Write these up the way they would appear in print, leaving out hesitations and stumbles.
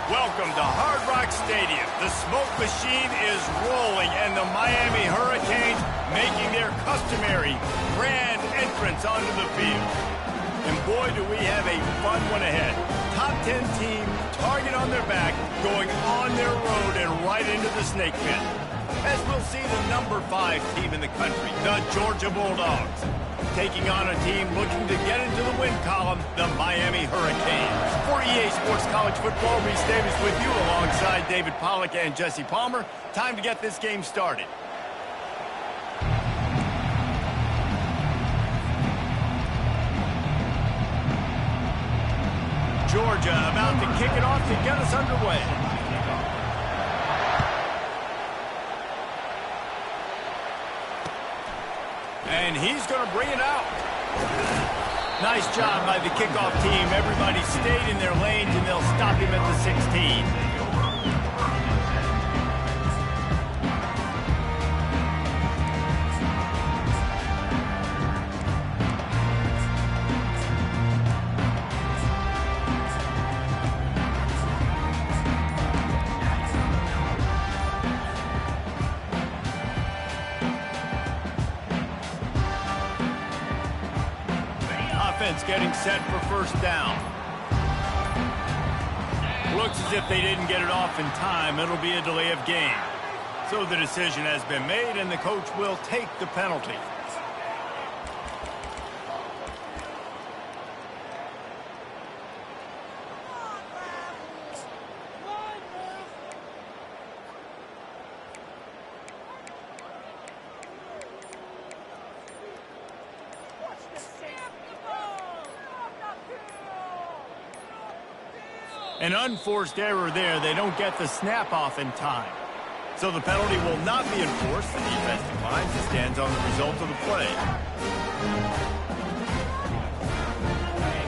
Welcome to Hard Rock Stadium. The smoke machine is rolling, and the Miami Hurricanes making their customary grand entrance onto the field. And boy, do we have a fun one ahead. Top 10 team, target on their back, going on their road and right into the snake pit. As we'll see the number 5 team in the country, the Georgia Bulldogs, taking on a team looking to get into the win column, the Miami Hurricanes. For EA Sports College Football, Reese Davis with you alongside David Pollack and Jesse Palmer. Time to get this game started. Georgia about to kick it off to get us underway. And he's going to bring it out. Nice job by the kickoff team. Everybody stayed in their lanes, and they'll stop him at the 16. Getting set for first down. Looks as if they didn't get it off in time. It'll be a delay of game. So the decision has been made, and the coach will take the penalty. An unforced error there. They don't get the snap off in time. So the penalty will not be enforced. The defense declines and stands on the result of the play.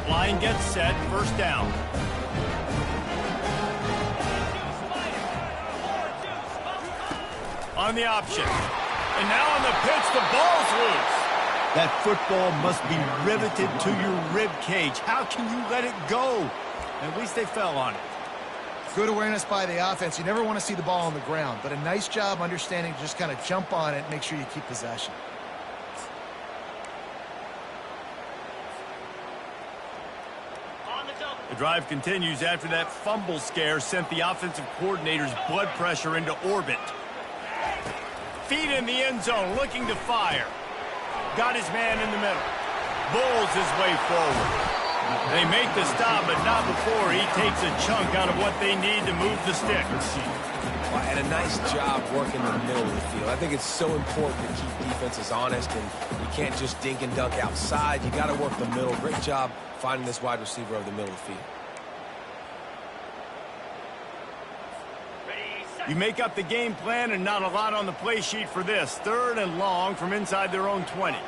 Line gets set. First down. On the option. And now on the pitch, the ball's loose. That football must be riveted to your rib cage. How can you let it go? At least they fell on it. Good awareness by the offense. You never want to see the ball on the ground, but a nice job understanding to just kind of jump on it and make sure you keep possession. The drive continues after that fumble scare sent the offensive coordinator's blood pressure into orbit. Feet in the end zone, looking to fire. Got his man in the middle. Bulls his way forward. They make the stop, but not before he takes a chunk out of what they need to move the sticks. And a nice job working the middle of the field. I think it's so important to keep defenses honest, and you can't just dink and dunk outside. You got to work the middle. Great job finding this wide receiver over the middle of the field. You make up the game plan, and not a lot on the play sheet for this. 3rd and long from inside their own 20.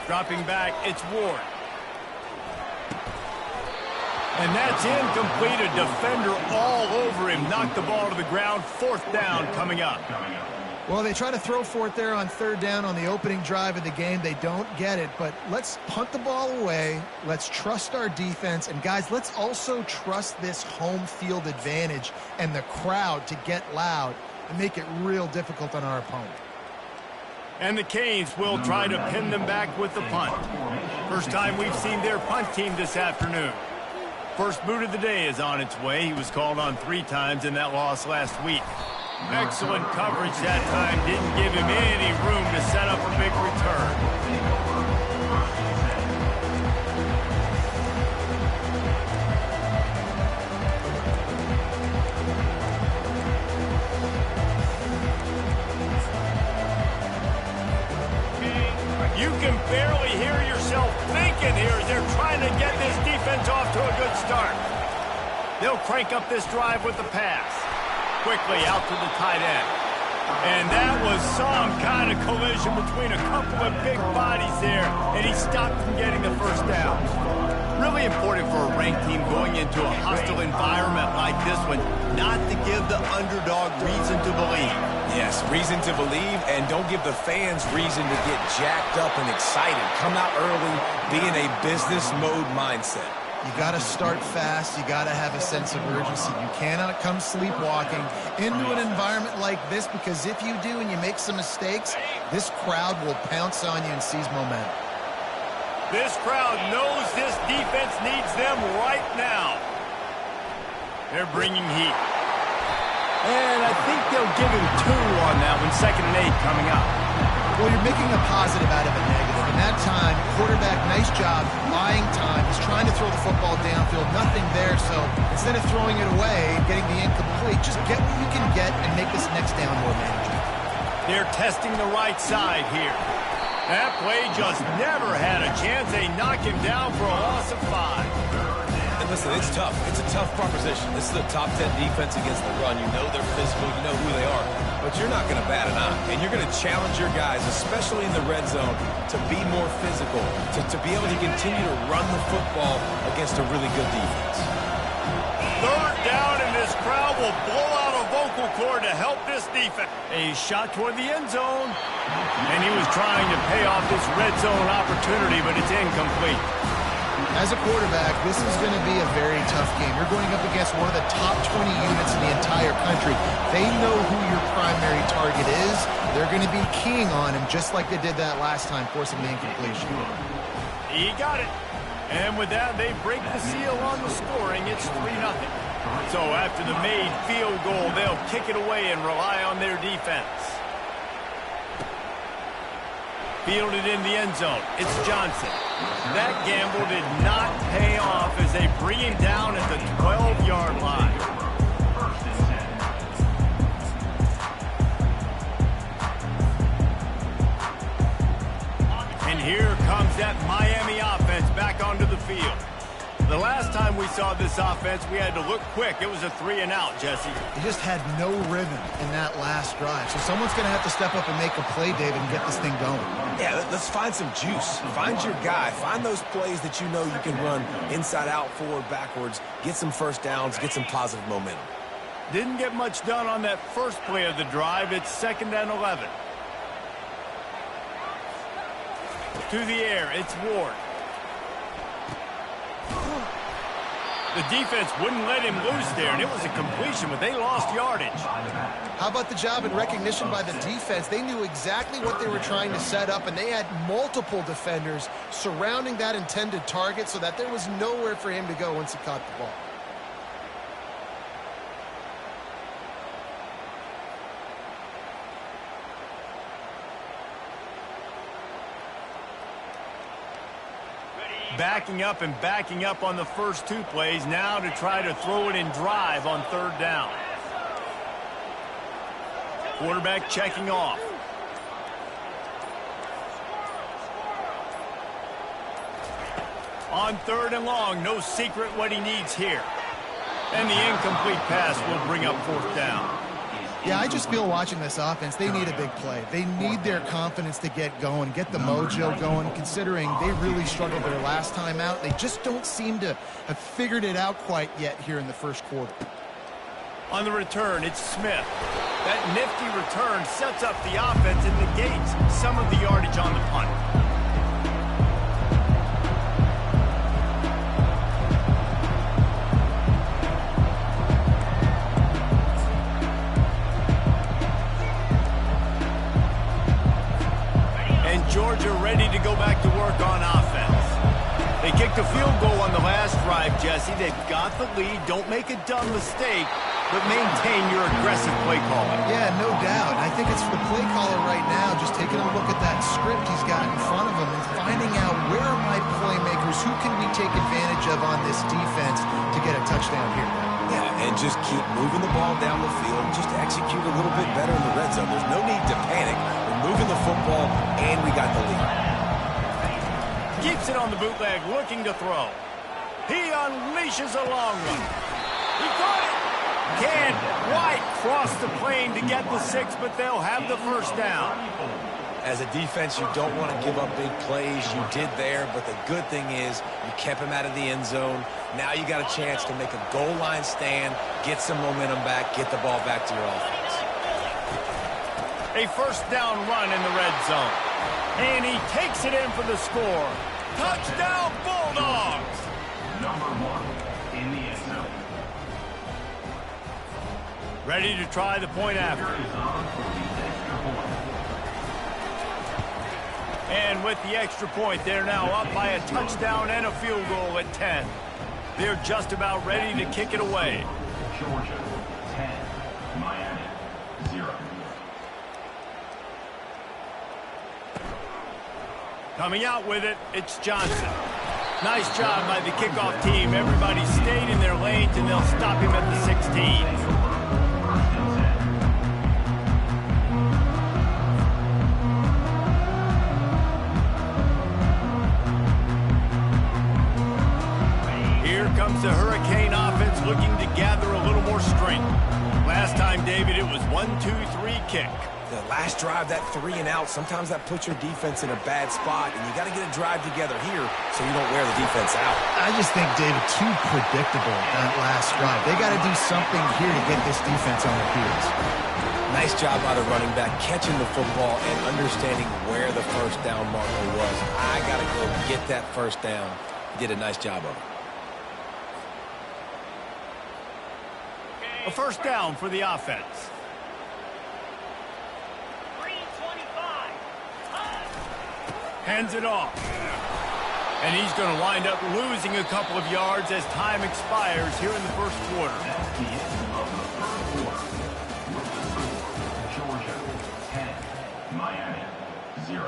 Dropping back, it's Ward. And that's incomplete. A defender all over him. Knocked the ball to the ground. 4th down coming up. Well, they try to throw for it there on 3rd down on the opening drive of the game. They don't get it, but let's punt the ball away. Let's trust our defense. And, guys, let's also trust this home field advantage and the crowd to get loud and make it real difficult on our opponent. And the Canes will try to pin them back with the punt. First time we've seen their punt team this afternoon. First boot of the day is on its way. He was called on 3 times in that loss last week. Excellent coverage that time. Didn't give him any room to set up a big return. You can barely hear yourself thinking here as they're trying to get this defense off to a good start. They'll crank up this drive with the pass. Quickly out to the tight end. And that was some kind of collision between a couple of big bodies there, and he stopped from getting the first down. Really important for a ranked team going into a hostile environment like this one, not to give the underdog reason to believe. Yes, reason to believe, and don't give the fans reason to get jacked up and excited. Come out early, be in a business mode mindset. You got to start fast. You got to have a sense of urgency. You cannot come sleepwalking into an environment like this, because if you do and you make some mistakes, this crowd will pounce on you and seize momentum. This crowd knows this defense needs them right now. They're bringing heat. And I think they'll give him 2 on that one. 2nd and 8 coming up. Well, you're making a positive out of a negative. In that time, quarterback, nice job, buying time. He's trying to throw the football downfield. Nothing there, so instead of throwing it away and getting the incomplete, just get what you can get and make this next down more manageable. They're testing the right side here. That play just never had a chance. They knock him down for a loss of 5. And listen, it's tough. It's a tough proposition. This is a top 10 defense against the run. You know they're physical. You know who they are. But you're not going to bat an eye. And you're going to challenge your guys, especially in the red zone, to be more physical, to be able to continue to run the football against a really good defense. 3rd down, and this crowd will blow out a vocal cord to help this defense. A shot toward the end zone. And he was trying to pay off this red zone opportunity, but it's incomplete. As a quarterback, this is going to be a very tough game. You're going up against one of the top 20 units in the entire country. They know who your primary target is. They're going to be keying on him, just like they did that last time, forcing the incompletion. He got it. And with that, they break the seal on the scoring. It's 3-0. So after the made field goal, they'll kick it away and rely on their defense. Fielded in the end zone. It's Johnson. That gamble did not pay off as they bring him down at the 12-yard line. And here comes that Miami offense back onto the field. The last time we saw this offense, we had to look quick. It was a 3-and-out, Jesse. He just had no rhythm in that last drive. So someone's going to have to step up and make a play, David, and get this thing going. Yeah, let's find some juice. Find your guy. Find those plays that you know you can run inside out, forward, backwards. Get some first downs. Get some positive momentum. Didn't get much done on that first play of the drive. It's 2nd and 11. To the air, it's Ward. The defense wouldn't let him loose there, and it was a completion, but they lost yardage. How about the job and recognition by the defense? They knew exactly what they were trying to set up, and they had multiple defenders surrounding that intended target so that there was nowhere for him to go once he caught the ball. Backing up and backing up on the first 2 plays, now to try to throw it in drive on 3rd down. Quarterback checking off. On 3rd and long, no secret what he needs here. And the incomplete pass will bring up 4th down. Yeah, I just feel watching this offense, they need a big play. They need their confidence to get going, get the mojo going, considering they really struggled their last time out. They just don't seem to have figured it out quite yet here in the first quarter. On the return, it's Smith. That nifty return sets up the offense and negates some of the yardage on the punt. Georgia ready to go back to work on offense. They kicked a field goal on the last drive, Jesse. They've got the lead. Don't make a dumb mistake, but maintain your aggressive play calling. Yeah, no doubt. I think it's the play caller right now just taking a look at that script he's got in front of him and finding out where are my playmakers, who can we take advantage of on this defense to get a touchdown here. Yeah, and just keep moving the ball down the field. Just execute a little bit better in the red zone. There's no need to panic. We're moving the football, and we got the lead. Keeps it on the bootleg, looking to throw. He unleashes a long one. He got it. Can't quite cross the plane to get the 6, but they'll have the first down. As a defense, you don't want to give up big plays. You did there, but the good thing is you kept him out of the end zone. Now you got a chance to make a goal line stand, get some momentum back, get the ball back to your offense. A first down run in the red zone. And he takes it in for the score. Touchdown, Bulldogs! Number 1 in the end zone. Ready to try the point after. And with the extra point, they're now up by a touchdown and a field goal at 10. They're just about ready to kick it away. Georgia, 10. Miami, 0. Coming out with it, it's Johnson. Nice job by the kickoff team. Everybody stayed in their lanes, and they'll stop him at the 16. Comes the Hurricane offense looking to gather a little more strength. Last time, David, it was 1-2-3 kick. The last drive, that 3 and out, sometimes that puts your defense in a bad spot, and you got to get a drive together here so you don't wear the defense out. I just think, David, too predictable that last drive. They got to do something here to get this defense on their heels. Nice job by the running back, catching the football and understanding where the first down marker was. I got to go get that first down. He did a nice job of it. A first down for the offense. 3:25. Hands it off. And he's going to wind up losing a couple of yards as time expires here in the first quarter. That's the end of the first quarter. Georgia, 10. Miami, 0.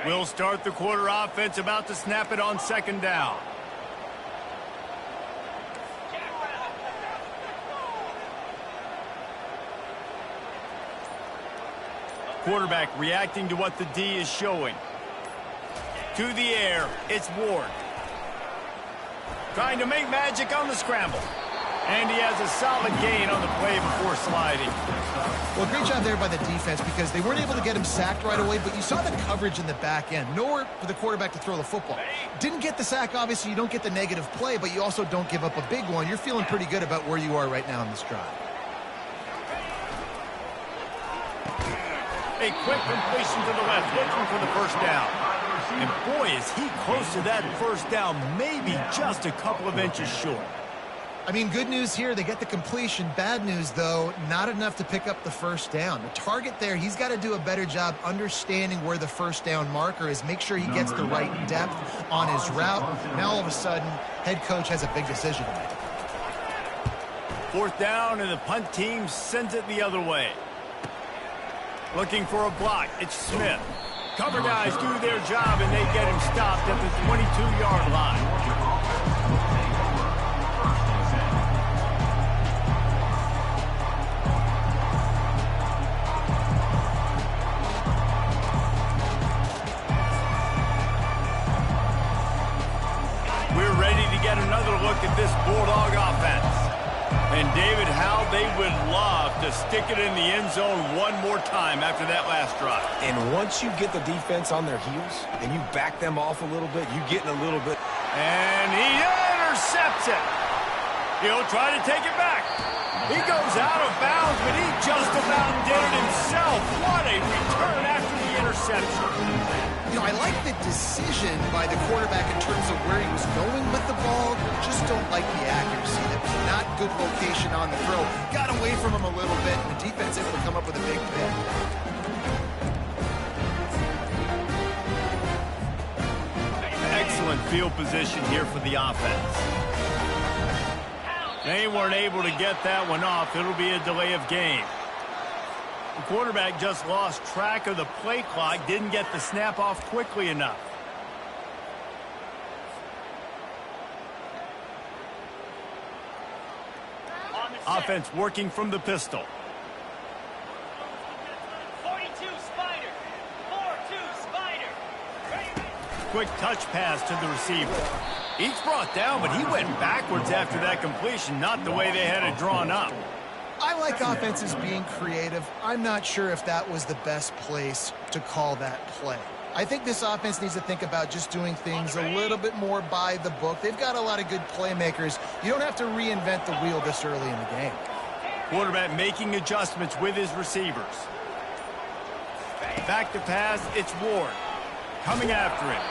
We'll start the quarter offense, about to snap it on second down. Quarterback reacting to what the D is showing. To the air, it's Ward. Trying to make magic on the scramble. And he has a solid gain on the play before sliding. Well, great job there by the defense because they weren't able to get him sacked right away, but you saw the coverage in the back end. Nowhere for the quarterback to throw the football. Didn't get the sack, obviously. You don't get the negative play, but you also don't give up a big one. You're feeling pretty good about where you are right now in this drive. A quick completion to the left, looking for the first down. And boy, is he close to that first down, maybe just a couple of inches short. I mean, good news here, they get the completion. Bad news, though, not enough to pick up the first down. The target there, he's got to do a better job understanding where the first down marker is, make sure he gets the right depth on his route. Now, all of a sudden, head coach has a big decision to make. Fourth down, and the punt team sends it the other way. Looking for a block, it's Smith. Cover guys do their job, and they get him stopped at the 22-yard line. Get another look at this Bulldog offense. And David, how they would love to stick it in the end zone one more time after that last drive. And once you get the defense on their heels and you back them off a little bit, you get in a little bit. And he intercepts it. He'll try to take it back. He goes out of bounds, but he just about did it himself. What a return after the interception. You know, I like the decision by the quarterback in terms of where he was going with the ball. Just don't like the accuracy. That was not good location on the throw. Got away from him a little bit, and the defense able to come up with a big pick. Excellent field position here for the offense. They weren't able to get that one off. It'll be a delay of game. The quarterback just lost track of the play clock, didn't get the snap off quickly enough. Offense working from the pistol. 42 Spider. 4-2 Spider. Quick touch pass to the receiver. He's brought down, but he went backwards after that completion, not the way they had it drawn up. I like offenses being creative. I'm not sure if that was the best place to call that play. I think this offense needs to think about just doing things a little bit more by the book. They've got a lot of good playmakers. You don't have to reinvent the wheel this early in the game. Quarterback making adjustments with his receivers. Back to pass, it's Ward. Coming after him.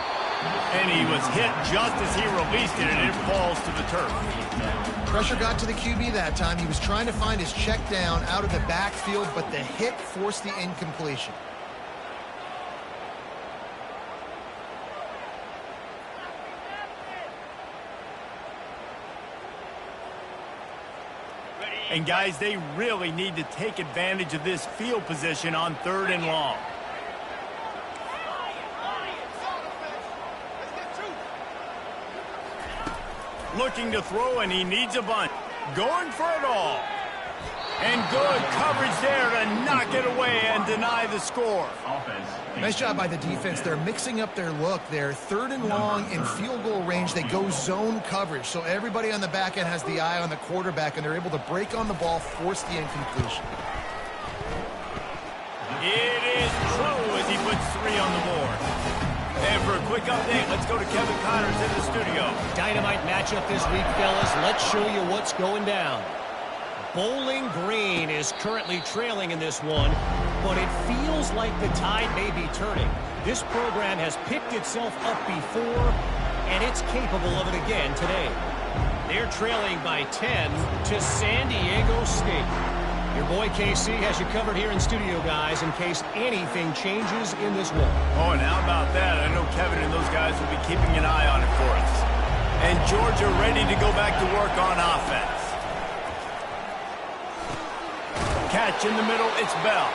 And he was hit just as he released it, and it falls to the turf. Pressure got to the QB that time. He was trying to find his check down out of the backfield, but the hit forced the incompletion. And guys, they really need to take advantage of this field position on 3rd and long. Looking to throw, and he needs a bunt. Going for it all. And good coverage there to knock it away and deny the score. Nice job by the defense. They're mixing up their look. They're 3rd and long in field goal range. They go zone coverage, so everybody on the back end has the eye on the quarterback, and they're able to break on the ball, force the incompletion. It is true as he puts 3 on the board. And for a quick update, let's go to Kevin Connors in the studio. Dynamite matchup this week, fellas. Let's show you what's going down. Bowling Green is currently trailing in this one, but it feels like the tide may be turning. This program has picked itself up before, and it's capable of it again today. They're trailing by 10 to San Diego State. Your boy KC has you covered here in studio, guys, in case anything changes in this one. Oh, and how about that? I know Kevin and those guys will be keeping an eye on it for us. And Georgia ready to go back to work on offense. Catch in the middle, it's Bell.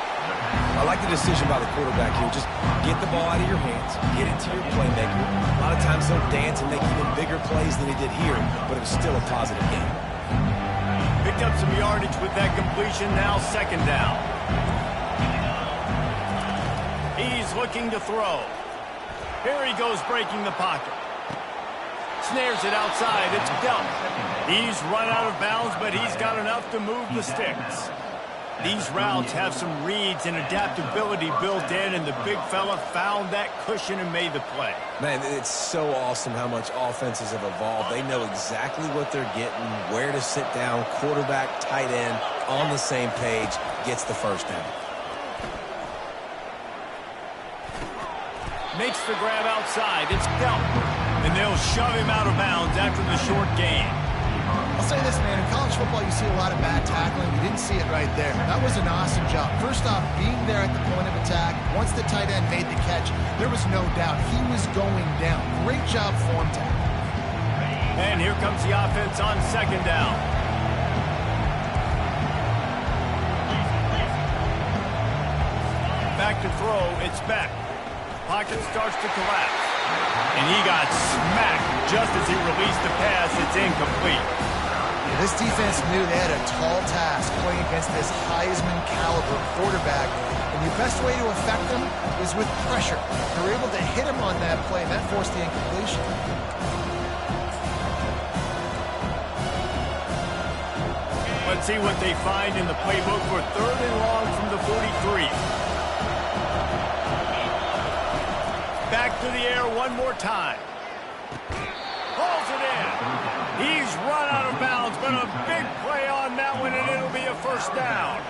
I like the decision by the quarterback here. Just get the ball out of your hands, get it to your playmaker. A lot of times they'll dance and make even bigger plays than he did here, but it was still a positive game. Picked up some yardage with that completion, now 2nd down. He's looking to throw. Here he goes breaking the pocket. Snares it outside, it's Delp. He's run out of bounds, but he's got enough to move the sticks. These routes have some reads and adaptability built in, and the big fella found that cushion and made the play. Man, it's so awesome how much offenses have evolved. They know exactly what they're getting, where to sit down, quarterback, tight end, on the same page, gets the first down. Makes the grab outside, it's Delp. And they'll shove him out of bounds after the short gain. I'll say this, man. In college football, you see a lot of bad tackling. You didn't see it right there. That was an awesome job. First off, being there at the point of attack. Once the tight end made the catch, there was no doubt he was going down. Great job form tackle. And here comes the offense on 2nd down. Back to throw, it's Beck. Pocket starts to collapse. And he got smacked just as he released the pass. It's incomplete. This defense knew they had a tall task playing against this Heisman caliber quarterback, and the best way to affect them is with pressure. They were able to hit him on that play, and that forced the incompletion. Let's see what they find in the playbook for 3rd and long from the 43. Back to the air one more time. Pulls it in. He's run out of bounds, but a big play on that one, and it'll be a 1st down.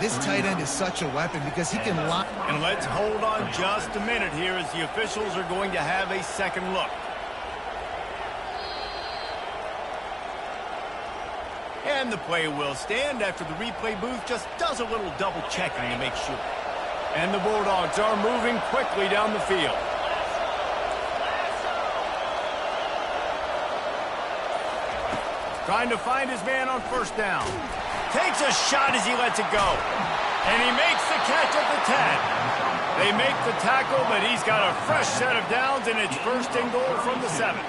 This tight end is such a weapon because he can lock. And let's hold on just a minute here as the officials are going to have a second look. And the play will stand after the replay booth just does a little double checking to make sure. And the Bulldogs are moving quickly down the field. Trying to find his man on 1st down. Takes a shot as he lets it go. And he makes the catch at the 10. They make the tackle, but he's got a fresh set of downs, and it's 1st and goal from the 7.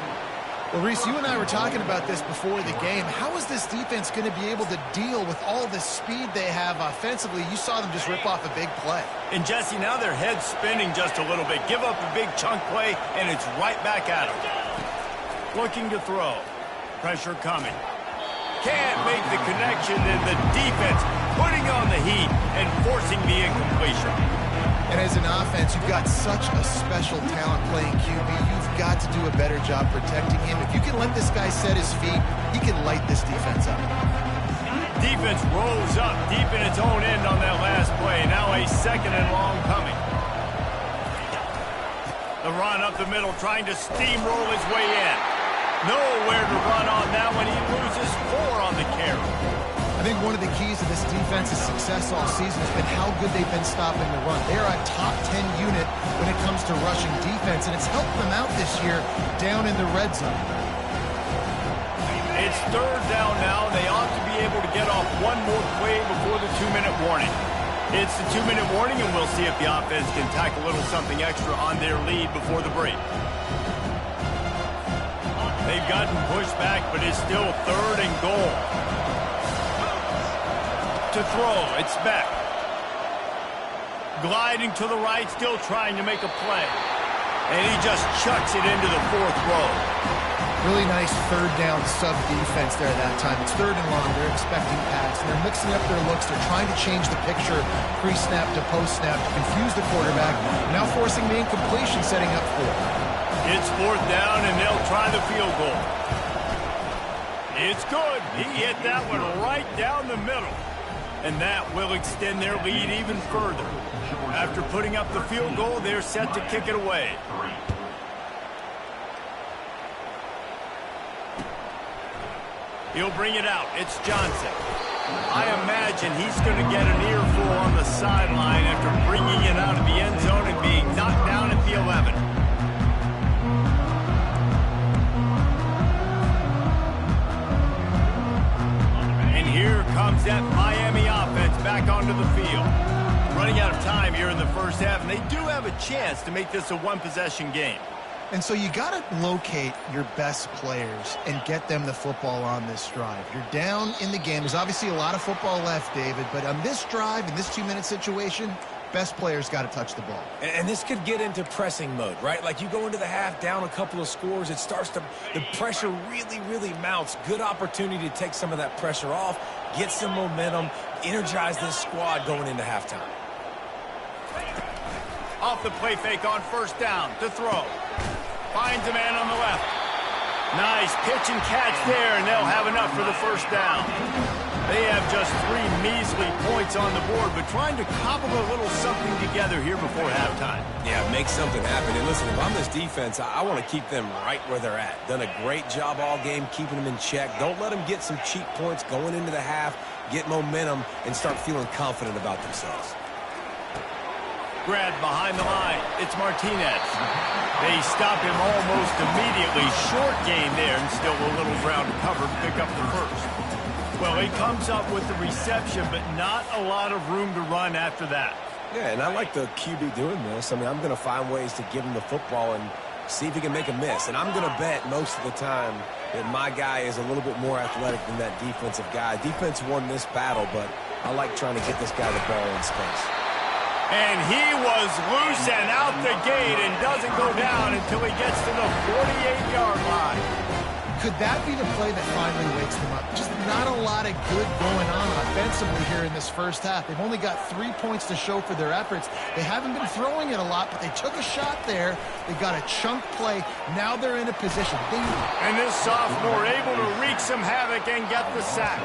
Well, Reese, you and I were talking about this before the game. How is this defense going to be able to deal with all the speed they have offensively? You saw them just rip off a big play. And, Jesse, now their head's spinning just a little bit. Give up a big chunk play, and it's right back at them. Looking to throw. Pressure coming. Can't make the connection, and the defense putting on the heat and forcing the incompletion. And as an offense, you've got such a special talent playing QB. You've got to do a better job protecting him. If you can let this guy set his feet, he can light this defense up. Defense rolls up deep in its own end on that last play. Now a 2nd and long coming. The run up the middle, trying to steamroll his way in. Nowhere to run on that one. He loses 4 on the carry. I think one of the keys to this defense's success all season has been how good they've been stopping the run. They are a top 10 unit when it comes to rushing defense, and it's helped them out this year down in the red zone. It's 3rd down now. They ought to be able to get off one more play before the 2-minute warning. It's the 2-minute warning, and we'll see if the offense can tack a little something extra on their lead before the break. They've gotten pushed back, but it's still 3rd and goal. To throw, it's Beck. Gliding to the right, still trying to make a play. And he just chucks it into the 4th row. Really nice 3rd down sub defense there that time. It's 3rd and long. They're expecting pass, and they're mixing up their looks. They're trying to change the picture pre-snap to post-snap to confuse the quarterback, now forcing the incompletion, setting up 4. It's 4th down, and they'll try the field goal. It's good. He hit that one right down the middle. And that will extend their lead even further. After putting up the field goal, they're set to kick it away. He'll bring it out. It's Johnson. I imagine he's going to get an earful on the sideline after bringing it out of the end zone and being knocked down at the 11. Here comes that Miami offense back onto the field. Running out of time here in the first half, and they do have a chance to make this a one-possession game. And so you got to locate your best players and get them the football on this drive. You're down in the game. There's obviously a lot of football left, David, but on this drive, in this 2-minute situation, best players got to touch the ball. And this could get into pressing mode, right? Like you go into the half down a couple of scores, it starts to, the pressure really mounts. Good opportunity to take some of that pressure off, get some momentum, energize this squad going into halftime. Off the play fake on 1st down to throw. Finds a man on the left. Nice pitch and catch there, and they'll have enough for the 1st down. They have just 3 measly points on the board, but trying to cobble a little something together here before halftime. Yeah, make something happen. And listen, if I'm this defense, I want to keep them right where they're at. Done a great job all game keeping them in check. Don't let them get some cheap points going into the half, get momentum, and start feeling confident about themselves. Grab behind the line. It's Martinez. They stop him almost immediately. Short gain there, and still a little ground to cover to pick up the 1st. Well, he comes up with the reception, but not a lot of room to run after that. Yeah, and I like the QB doing this. I mean, I'm going to find ways to give him the football and see if he can make a miss. And I'm going to bet most of the time that my guy is a little bit more athletic than that defensive guy. Defense won this battle, but I like trying to get this guy the ball in space. And he was loose and out the gate and doesn't go down until he gets to the 48-yard line. Could that be the play that finally wakes them up? Just not a lot of good going on offensively here in this first half. They've only got 3 points to show for their efforts. They haven't been throwing it a lot, but they took a shot there. They got a chunk play. Now they're in a position. And this sophomore able to wreak some havoc and get the sack.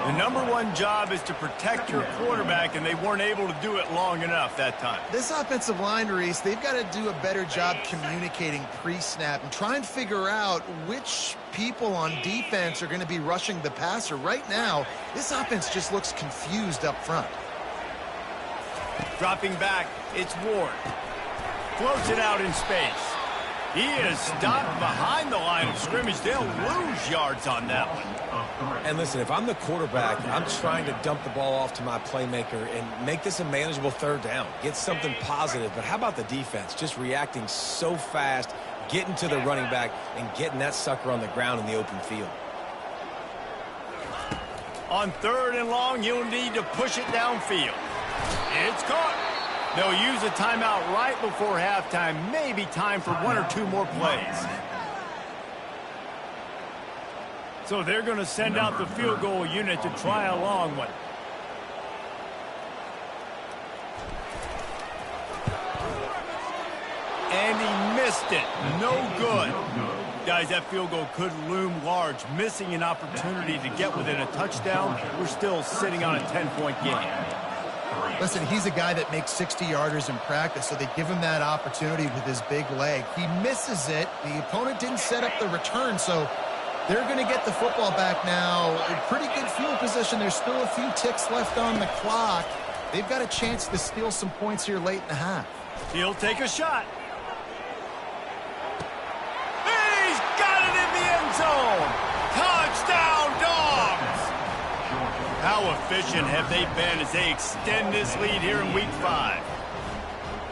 The #1 job is to protect your quarterback, and they weren't able to do it long enough that time. This offensive line, Reese, they've got to do a better job communicating pre-snap and try and figure out which people on defense are going to be rushing the passer. Right now, this offense just looks confused up front. Dropping back, it's Ward. Floats it out in space. He is stopped behind the line of scrimmage. They'll lose yards on that one. And listen, if I'm the quarterback, I'm trying to dump the ball off to my playmaker and make this a manageable 3rd down. Get something positive. But how about the defense? Just reacting so fast, getting to the running back, and getting that sucker on the ground in the open field. On 3rd and long, you'll need to push it downfield. It's caught. They'll use a timeout right before halftime. Maybe time for 1 or 2 more plays. So they're going to send out the field goal unit to try a long one. And he missed it. No good. Guys, that field goal could loom large. Missing an opportunity to get within a touchdown. We're still sitting on a 10-point game. Listen, he's a guy that makes 60-yarders in practice, so they give him that opportunity with his big leg. He misses it. The opponent didn't set up the return, so they're going to get the football back now. A pretty good field position. There's still a few ticks left on the clock. They've got a chance to steal some points here late in the half. He'll take a shot. He's got it in the end zone. Touchdown, Dogs! How efficient have they been as they extend this lead here in Week 5?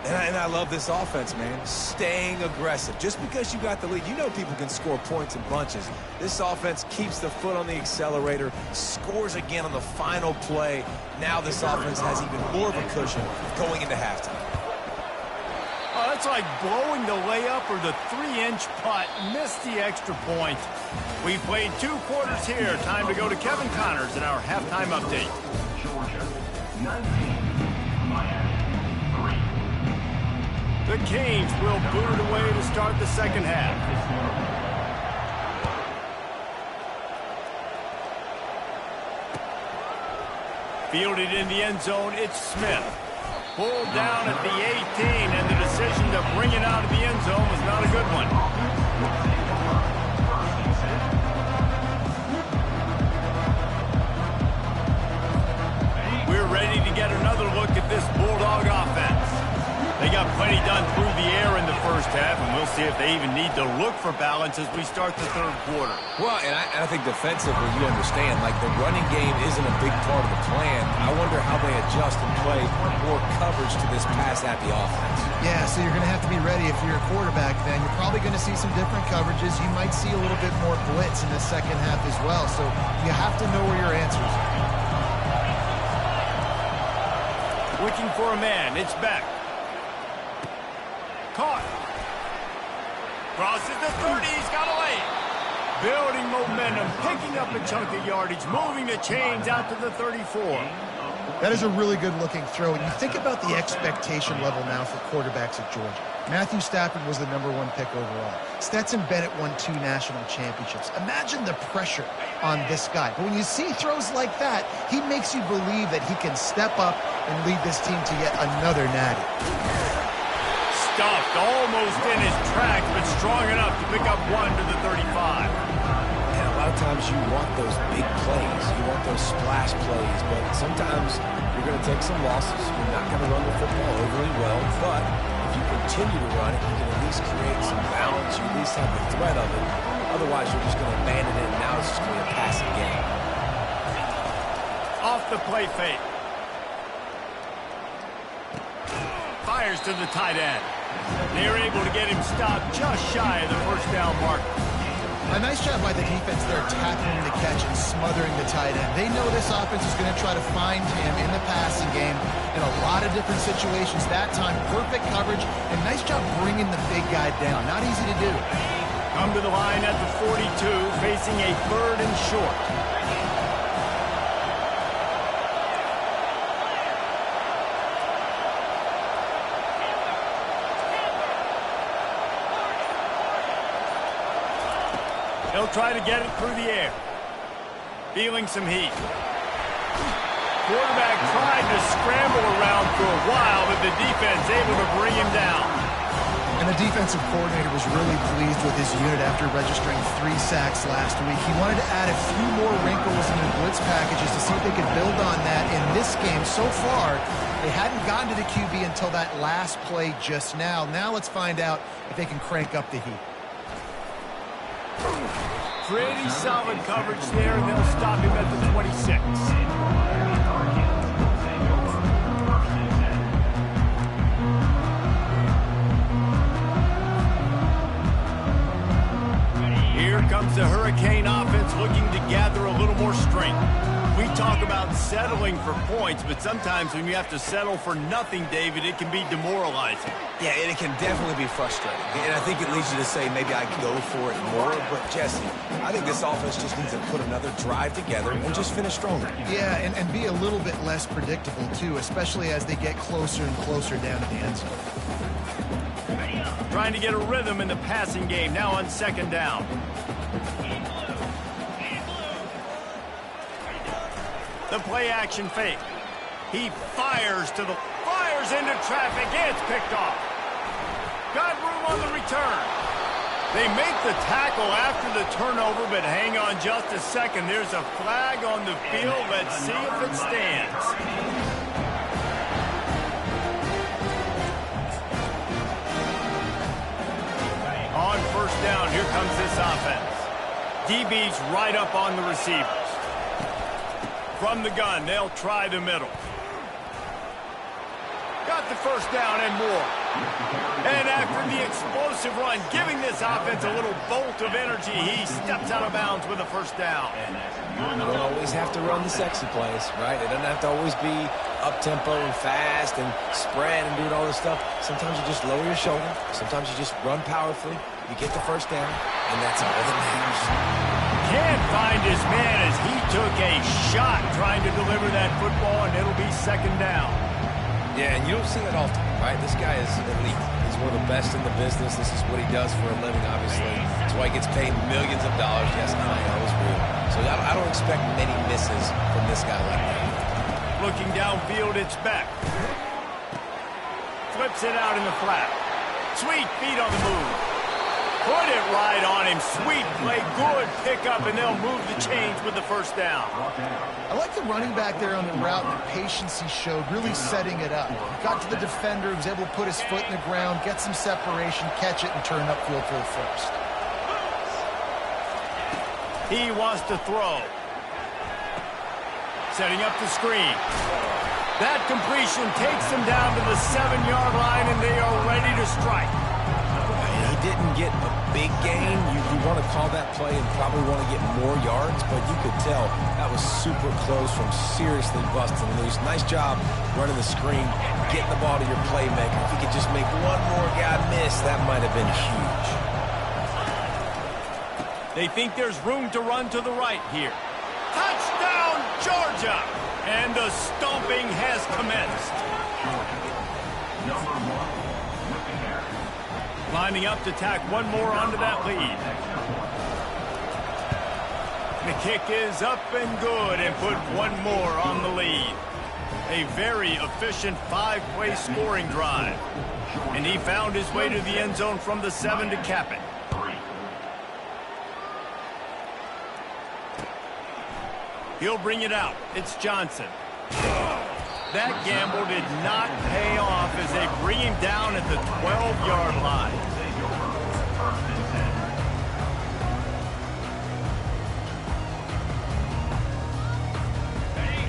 And I love this offense, man. Staying aggressive. Just because you got the lead, you know people can score points in bunches. This offense keeps the foot on the accelerator, scores again on the final play. Now this offense has even more of a cushion going into halftime. Oh, that's like blowing the layup or the 3-inch putt. Missed the extra point. We played 2 quarters here. Time to go to Kevin Connors in our halftime update. Georgia, 19. Miami, 3. The Canes will boot it away to start the second half. Fielded in the end zone, it's Smith. Pulled down at the 18, and the decision to bring it out of the end zone was not a good one. We're ready to get another look at this Bulldog offense. They got plenty done through the air in the first half, and we'll see if they even need to look for balance as we start the third quarter. Well, and I think defensively, you understand, like the running game isn't a big part of the plan. I wonder how they adjust and play more coverage to this pass-happy offense. Yeah, so you're going to have to be ready if you're a quarterback then. You're probably going to see some different coverages. You might see a little bit more blitz in the second half as well, so you have to know where your answers are. Looking for a man. It's back. Caught. Crosses the 30. He's got a lane. Building momentum, picking up a chunk of yardage, moving the chains out to the 34. That is a really good-looking throw. And you think about the expectation level now for quarterbacks at Georgia. Matthew Stafford was the #1 pick overall. Stetson Bennett won 2 national championships. Imagine the pressure on this guy. But when you see throws like that, he makes you believe that he can step up and lead this team to yet another natty. Stuffed almost in his tracks, but strong enough to pick up 1 to the 35. And a lot of times you want those big plays. You want those splash plays, but sometimes you're going to take some losses. You're not going to run the football overly well, but if you continue to run it, you can at least create some balance. You at least have the threat of it. Otherwise, you're just going to abandon it, and now it's just going to be a passing game. Off the play fake. Fires to the tight end. They're able to get him stopped just shy of the first down mark. A nice job by the defense there, tackling the catch and smothering the tight end. They know this offense is going to try to find him in the passing game in a lot of different situations. That time, perfect coverage, and nice job bringing the big guy down. Not easy to do. Come to the line at the 42, facing a 3rd and short. He'll try to get it through the air. Feeling some heat. Quarterback tried to scramble around for a while, but the defense able to bring him down. And the defensive coordinator was really pleased with his unit after registering 3 sacks last week. He wanted to add a few more wrinkles in the blitz packages to see if they could build on that in this game. So far, they hadn't gotten to the QB until that last play just now. Now let's find out if they can crank up the heat. Pretty solid coverage there, and they'll stop him at the 26. Here comes the Hurricane offense looking to gather a little more strength. We talk about settling for points, but sometimes when you have to settle for nothing, David, it can be demoralizing. Yeah, and it can definitely be frustrating. And I think it leads you to say maybe I can go for it more. But, Jesse, I think this offense just needs to put another drive together and just finish stronger. Yeah, and be a little bit less predictable, too, especially as they get closer and closer down to the end zone. Trying to get a rhythm in the passing game now on second down. The play action fake. He fires into traffic. It's picked off. Got room on the return. They make the tackle after the turnover, but hang on just a second. There's a flag on the field. Let's see if it stands. On first down, here comes this offense. DB's right up on the receivers. From the gun, they'll try the middle. Got the first down and more. And after the explosive run, giving this offense a little bolt of energy, he steps out of bounds with a first down. You don't always have to run the sexy plays, right? It doesn't have to always be up-tempo and fast and spread and doing all this stuff. Sometimes you just lower your shoulder. Sometimes you just run powerfully. You get the first down, and that's all that matters. Can't find his man as he took a shot trying to deliver that football, and it'll be second down. Yeah, and you don't see that often, right? This guy is elite. He's one of the best in the business. This is what he does for a living, obviously. That's why he gets paid millions of dollars. Yes, NIL is real. So I don't expect many misses from this guy like that. Looking downfield, it's back. Flips it out in the flat. Sweet feet on the move. Put it right on him. Sweet play. Good pickup, and they'll move the chains with the first down. I like the running back there on the route and the patience he showed, really setting it up. Got to the defender, was able to put his foot in the ground, get some separation, catch it, and turn upfield for the first. He wants to throw. Setting up the screen. That completion takes them down to the 7-yard line, and they are ready to strike. He didn't get a big gain. You want to call that play and probably want to get more yards, but you could tell that was super close from seriously busting loose. Nice job running the screen, getting the ball to your playmaker. If you could just make one more guy miss, that might have been huge. They think there's room to run to the right here. Touchdown, Georgia! And the stomping has commenced. Number 1, with the carry. Lining up to tack one more onto that lead. The kick is up and good and put one more on the lead. A very efficient 5-play scoring drive. And he found his way to the end zone from the 7 to cap it. He'll bring it out. It's Johnson. That gamble did not pay off as they bring him down at the 12-yard line.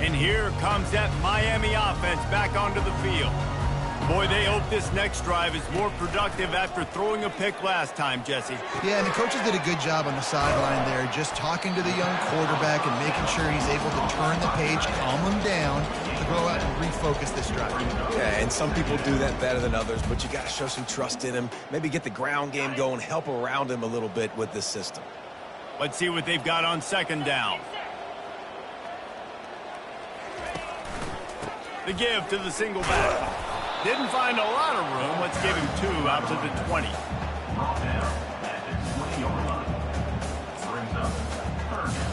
And here comes that Miami offense back onto the field. Boy, they hope this next drive is more productive after throwing a pick last time, Jesse. Yeah, and the coaches did a good job on the sideline there, just talking to the young quarterback and making sure he's able to turn the page, calm him down, to go out and refocus this drive. Yeah, and some people do that better than others, but you got to show some trust in him. Maybe get the ground game going, help around him a little bit with this system. Let's see what they've got on second down. The give to the single back. Didn't find a lot of room. Let's give him 2 out to the 20. Brought down at the 20-yard line. Brings up third down.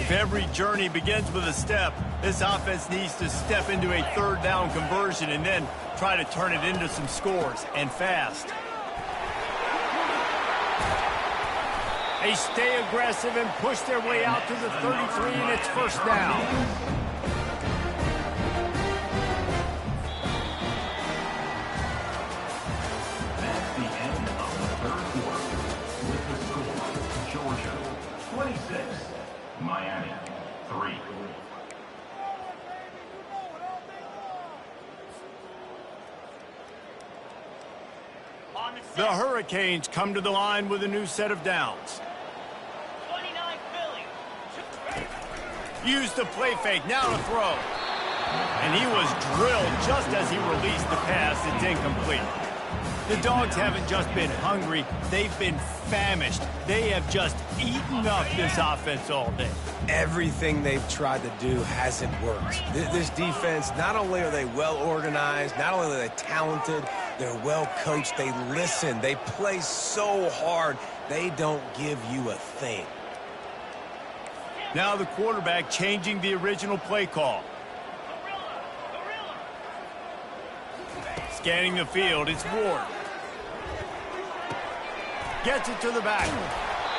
If every journey begins with a step, this offense needs to step into a third down conversion and then try to turn it into some scores, and fast. They stay aggressive and push their way out to the 33, and it's first down. That's the end of the third quarter. With the score, Georgia 26, Miami 3. On the The set. Hurricanes come to the line with a new set of downs. 29 Philly. Use the play fake, now to throw. And he was drilled just as he released the pass. It's incomplete. The Dogs haven't just been hungry, they've been famished. They have just eaten up this offense all day. Everything they've tried to do hasn't worked. This defense, not only are they well organized, not only are they talented, they're well coached, they listen, they play so hard, they don't give you a thing. Now the quarterback changing the original play call. Scanning the field, it's Ward. Gets it to the back.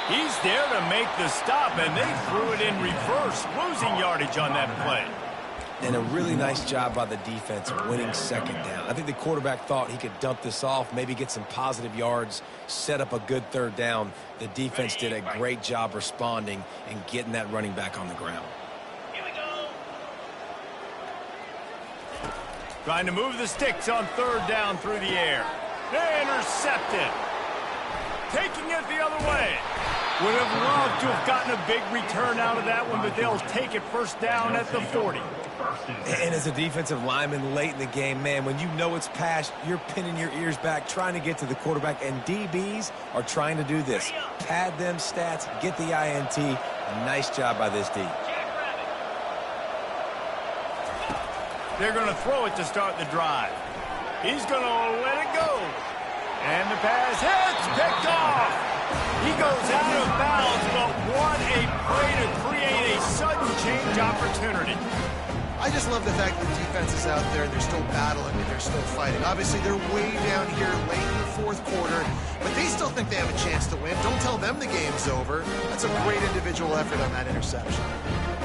He's there to make the stop, and they threw it in reverse, losing yardage on that play. And a really nice job by the defense winning second down. I think the quarterback thought he could dump this off, maybe get some positive yards, set up a good third down. The defense did a great job responding and getting that running back on the ground. Here we go. Trying to move the sticks on third down through the air. They intercepted. Taking it the other way. Would have loved to have gotten a big return out of that one, but they'll take it first down at the 40. And as a defensive lineman late in the game, man, when you know it's past, you're pinning your ears back, trying to get to the quarterback, and DBs are trying to do this. Pad them stats, get the INT. A nice job by this D. They're going to throw it to start the drive. He's going to let it go. And the pass hits, picked off. He goes out of bounds, but what a play to create a sudden change opportunity. I just love the fact that the defense is out there and they're still battling and they're still fighting. Obviously, they're way down here late in the fourth quarter, but they still think they have a chance to win. Don't tell them the game's over. That's a great individual effort on that interception.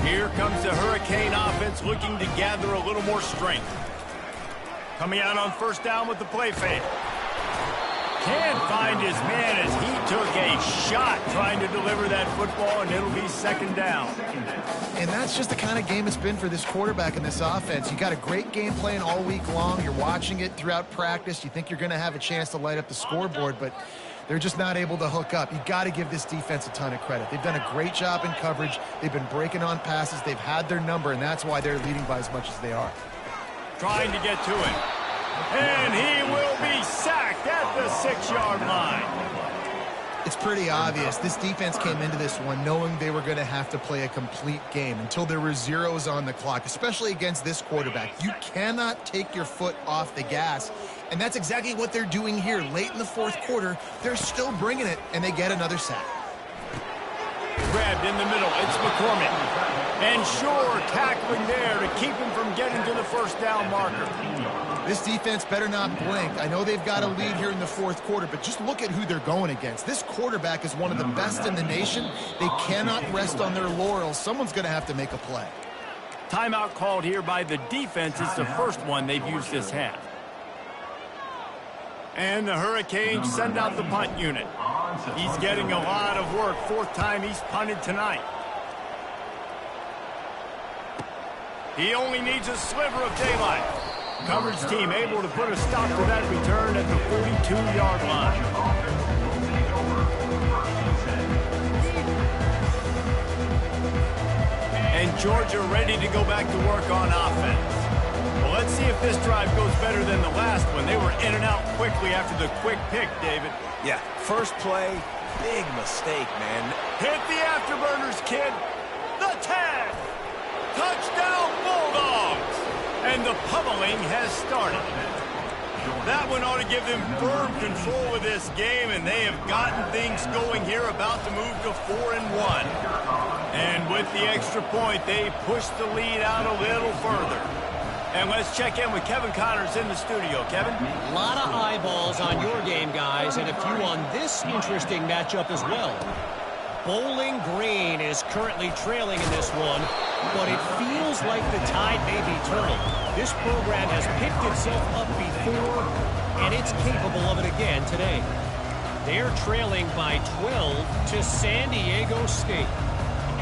Here comes the Hurricane offense looking to gather a little more strength. Coming out on first down with the play fake. Can't find his man as he took a shot trying to deliver that football, and it'll be second down. And that's just the kind of game it's been for this quarterback and this offense. You got a great game plan all week long. You're watching it throughout practice. You think you're going to have a chance to light up the scoreboard, but they're just not able to hook up. You got to give this defense a ton of credit. They've done a great job in coverage. They've been breaking on passes. They've had their number, and that's why they're leading by as much as they are. Trying to get to him. And he will be sacked at the 6-yard line. It's pretty obvious. This defense came into this one knowing they were going to have to play a complete game until there were zeros on the clock, especially against this quarterback. You cannot take your foot off the gas, and that's exactly what they're doing here. Late in the fourth quarter, they're still bringing it, and they get another sack. Grabbed in the middle. It's McCormick. And Shore tackling there to keep him from getting to the first down marker. This defense better not blink. I know they've got a lead here in the fourth quarter, but just look at who they're going against. This quarterback is one of the best in the nation. They cannot rest on their laurels. Someone's going to have to make a play. Timeout called here by the defense. It's the first one they've used this half. And the Hurricanes send out the punt unit. He's getting a lot of work. Fourth time he's punted tonight. He only needs a sliver of daylight. Coverage team able to put a stop to that return at the 42-yard line. And Georgia ready to go back to work on offense. Well, let's see if this drive goes better than the last one. They were in and out quickly after the quick pick, David. Yeah, first play, big mistake, man. Hit the afterburners, kid. The tag. Touchdown, Bulldogs. And the pummeling has started. That one ought to give them firm control of this game, and they have gotten things going here, about to move to 4-1. And with the extra point, they push the lead out a little further. And let's check in with Kevin Connors in the studio. Kevin? A lot of eyeballs on your game, guys, and a few on this interesting matchup as well. Bowling Green is currently trailing in this one, but it feels like the tide may be turning. This program has picked itself up before, and it's capable of it again today. They're trailing by 12 to San Diego State.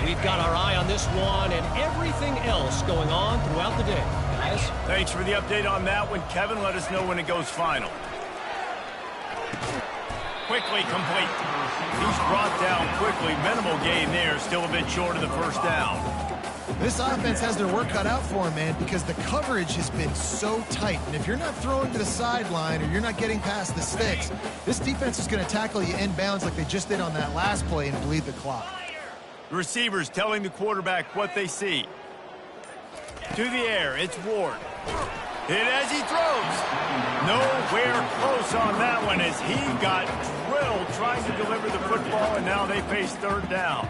We've got our eye on this one and everything else going on throughout the day. Guys? Thanks for the update on that one, Kevin. Let us know when it goes final. Quickly complete. He's brought down quickly. Minimal gain there. Still a bit short of the first down. This offense has their work cut out for them, man, because the coverage has been so tight. And if you're not throwing to the sideline or you're not getting past the sticks, this defense is going to tackle you inbounds like they just did on that last play and bleed the clock. The receivers telling the quarterback what they see. To the air, it's Ward. Hit as he throws. Nowhere close on that one as he got drilled trying to deliver the football, and now they face third down.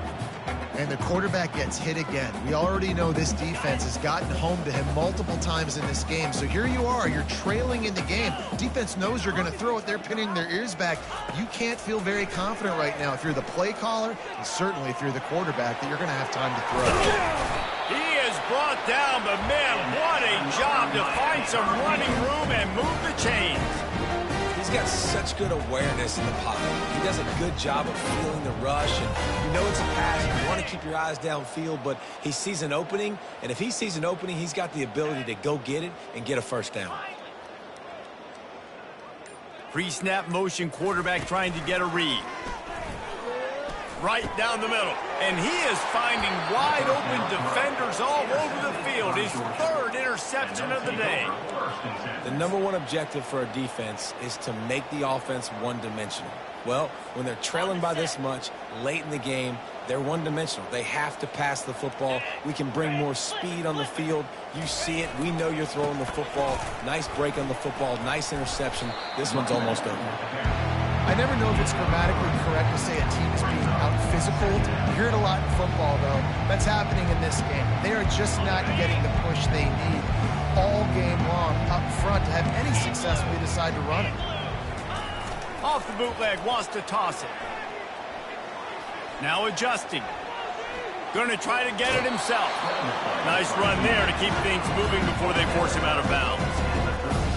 And the quarterback gets hit again. We already know this defense has gotten home to him multiple times in this game. So here you are, you're trailing in the game. Defense knows you're going to throw it. They're pinning their ears back. You can't feel very confident right now if you're the play caller, and certainly if you're the quarterback, that you're going to have time to throw. He is brought down, but man, what a job to find some running room and move the chains. He's got such good awareness in the pocket. He does a good job of feeling the rush, and you know it's a pass. You want to keep your eyes downfield, but he sees an opening, and if he sees an opening, he's got the ability to go get it and get a first down. Pre-snap motion quarterback trying to get a read. Right down the middle. And he is finding wide open defenders all over the field. His third interception of the day. The #1 objective for a defense is to make the offense one-dimensional. Well, when they're trailing by this much late in the game, they're one-dimensional. They have to pass the football. We can bring more speed on the field. You see it. We know you're throwing the football. Nice break on the football. Nice interception. This one's almost over. I never know if it's grammatically correct to say a team is being out-physical. You hear it a lot in football, though. That's happening in this game. They are just not getting the push they need all game long up front to have any success when they decide to run it. Off the bootleg, wants to toss it. Now adjusting. Going to try to get it himself. Nice run there to keep things moving before they force him out of bounds.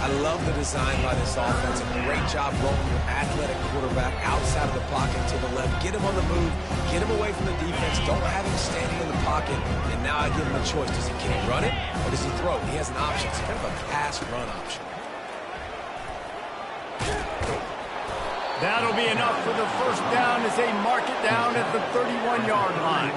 I love the design by this offense. A great job rolling your athletic quarterback outside of the pocket to the left. Get him on the move. Get him away from the defense. Don't have him standing in the pocket. And now I give him a choice. Can he run it or does he throw it? He has an option. It's kind of a pass-run option. That'll be enough for the first down as they mark it down at the 31-yard line.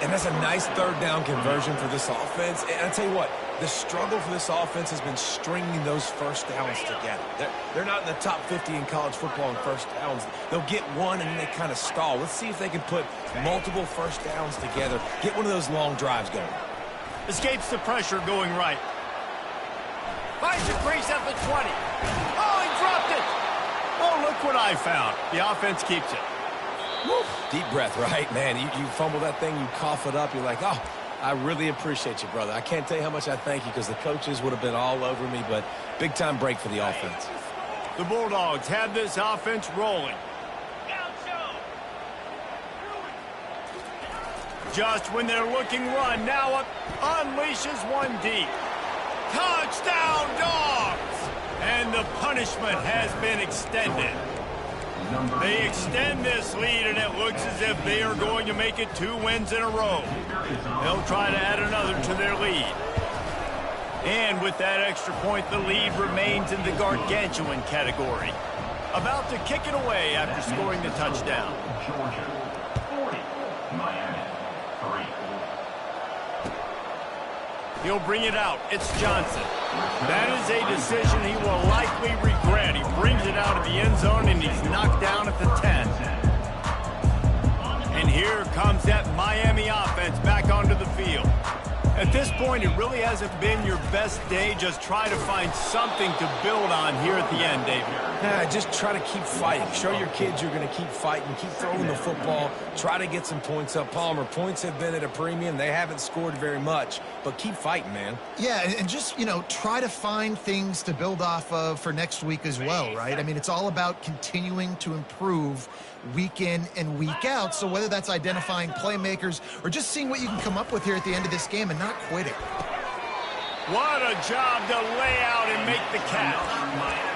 And that's a nice third down conversion for this offense. And I tell you what, the struggle for this offense has been stringing those first downs together. They're not in the top 50 in college football in first downs. They'll get one and then they kind of stall. Let's see if they can put multiple first downs together. Get one of those long drives going. Escapes the pressure going right. Finds a crease at the 20. Oh, he dropped it. Oh, look what I found. The offense keeps it. Woo. Deep breath, right? Man, you fumble that thing, you cough it up, you're like, oh, I really appreciate you, brother. I can't tell you how much I thank you because the coaches would have been all over me, but big-time break for the offense. The Bulldogs have this offense rolling. Just when they're looking run, now up, unleashes one deep. Touchdown, Dogs! And the punishment has been extended. They extend this lead, and it looks as if they are going to make it 2 wins in a row. They'll try to add another to their lead. And with that extra point, the lead remains in the gargantuan category. About to kick it away after scoring the touchdown. Georgia 40, Miami 3. He'll bring it out. It's Johnson. That is a decision he will likely regret. He brings it out of the end zone, and he's knocked down at the 10. And here comes that Miami offense back onto the field. At this point, it really hasn't been your best day. Just try to find something to build on here at the end, David. Nah, just try to keep fighting. Show your kids you're going to keep fighting. Keep throwing the football. Try to get some points up. Palmer, points have been at a premium. They haven't scored very much, but keep fighting, man. Yeah, and just, you know, try to find things to build off of for next week as well, right? I mean, it's all about continuing to improve week in and week out. So whether that's identifying playmakers or just seeing what you can come up with here at the end of this game and not quitting. What a job to lay out and make the catch.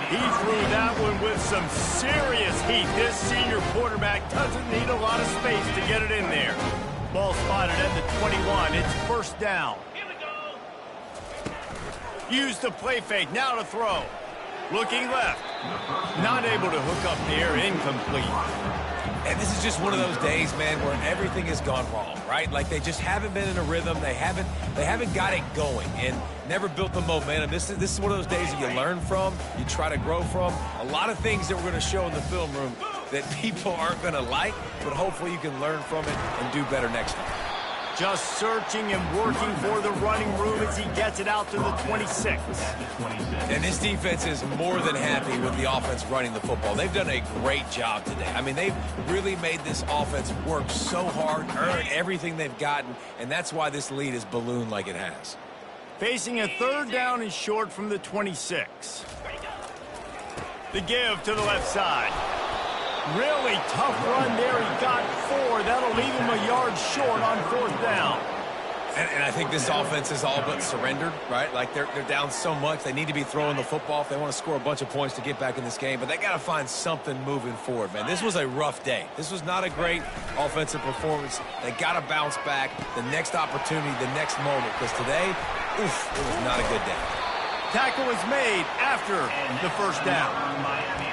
He threw that one with some serious heat. This senior quarterback doesn't need a lot of space to get it in there. Ball spotted at the 21. It's first down. Here we go. Use the play fake. Now to throw. Looking left. Not able to hook up there, incomplete. And this is just one of those days, man, where everything has gone wrong, right? Like they just haven't been in a rhythm. They haven't got it going and never built the momentum. This is one of those days that you learn from, you try to grow from. A lot of things that we're going to show in the film room that people aren't going to like, but hopefully you can learn from it and do better next time. Just searching and working for the running room as he gets it out to the 26. And this defense is more than happy with the offense running the football. They've done a great job today. I mean, they've really made this offense work so hard, earn everything they've gotten, and that's why this lead is ballooned like it has. Facing a third down and short from the 26. The give to the left side. Really tough run there. He got 4. That'll leave him a yard short on 4th down. And I think this offense is all but surrendered, right? Like they're down so much. They need to be throwing the football if they want to score a bunch of points to get back in this game. But they got to find something moving forward, man. This was a rough day. This was not a great offensive performance. They got to bounce back. The next opportunity, the next moment. Because today, oof, it was not a good day. Tackle was made after the first down.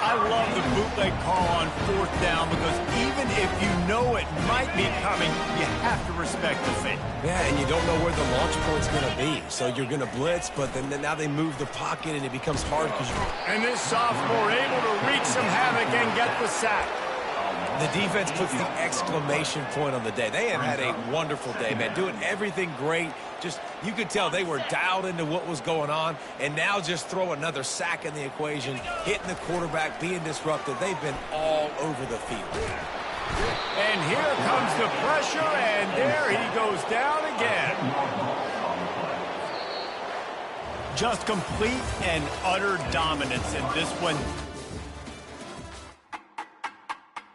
I love the bootleg call on 4th down because even if you know it might be coming, you have to respect the fake. Yeah, and you don't know where the launch point's going to be. So you're going to blitz, but then now they move the pocket and it becomes hard because you... And this sophomore able to wreak some havoc and get the sack. The defense puts the exclamation point on the day. They have had a wonderful day, man. Doing everything great. Just, you could tell they were dialed into what was going on. And now just throw another sack in the equation, hitting the quarterback, being disruptive. They've been all over the field. And here comes the pressure, and there he goes down again. Just complete and utter dominance in this one.